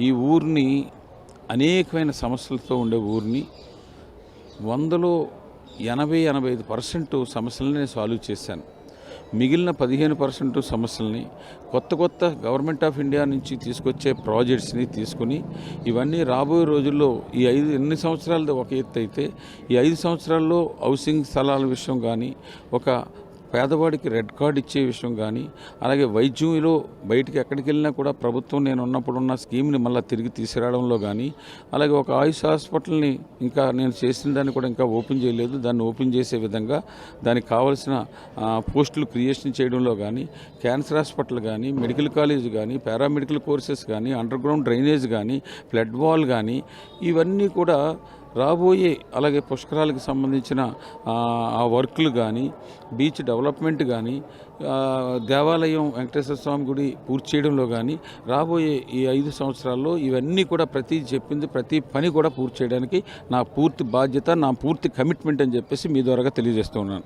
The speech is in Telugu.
ఈ ఊరిని అనేకమైన సమస్యలతో ఉండే ఊరిని 100లో 80-85% సమస్యలని నేను సాల్వ్ చేశాను. మిగిలిన 15% సమస్యలని కొత్త గవర్నమెంట్ ఆఫ్ ఇండియా నుంచి తీసుకొచ్చే ప్రాజెక్ట్స్ని తీసుకుని ఇవన్నీ రాబోయే రోజుల్లో ఈ ఎన్ని సంవత్సరాలది ఒక ఎత్తు అయితే ఈ 5 సంవత్సరాల్లో హౌసింగ్ స్థలాల విషయం కానీ, ఒక పేదవాడికి రెడ్ కార్డు ఇచ్చే విషయం కానీ, అలాగే వైద్యంలో బయటికి ఎక్కడికి వెళ్ళినా కూడా ప్రభుత్వం నేను ఉన్నప్పుడు ఉన్న స్కీమ్ని మళ్ళీ తిరిగి తీసుకురావడంలో కానీ, అలాగే ఒక ఆయుష్ హాస్పిటల్ని ఇంకా నేను చేసిన దాన్ని కూడా ఇంకా ఓపెన్ చేయలేదు, దాన్ని ఓపెన్ చేసే విధంగా దానికి కావాల్సిన పోస్టులు క్రియేషన్ చేయడంలో కానీ, క్యాన్సర్ హాస్పిటల్ కానీ, మెడికల్ కాలేజ్ కానీ, పారామెడికల్ కోర్సెస్ కానీ, అండర్ గ్రౌండ్ డ్రైనేజ్ కానీ, ఫ్లడ్ వాల్ కానీ, ఇవన్నీ కూడా రాబోయే, అలాగే పుష్కరాలకు సంబంధించిన ఆ వర్క్లు కానీ, బీచ్ డెవలప్మెంట్ కానీ, దేవాలయం వెంకటేశ్వర స్వామి గుడి పూర్తి చేయడంలో కానీ రాబోయే ఈ 5 సంవత్సరాల్లో ఇవన్నీ కూడా ప్రతి పని కూడా పూర్తి చేయడానికి నా పూర్తి బాధ్యత, నా పూర్తి కమిట్మెంట్ అని చెప్పేసి మీ ద్వారాగా తెలియజేస్తూ ఉన్నాను.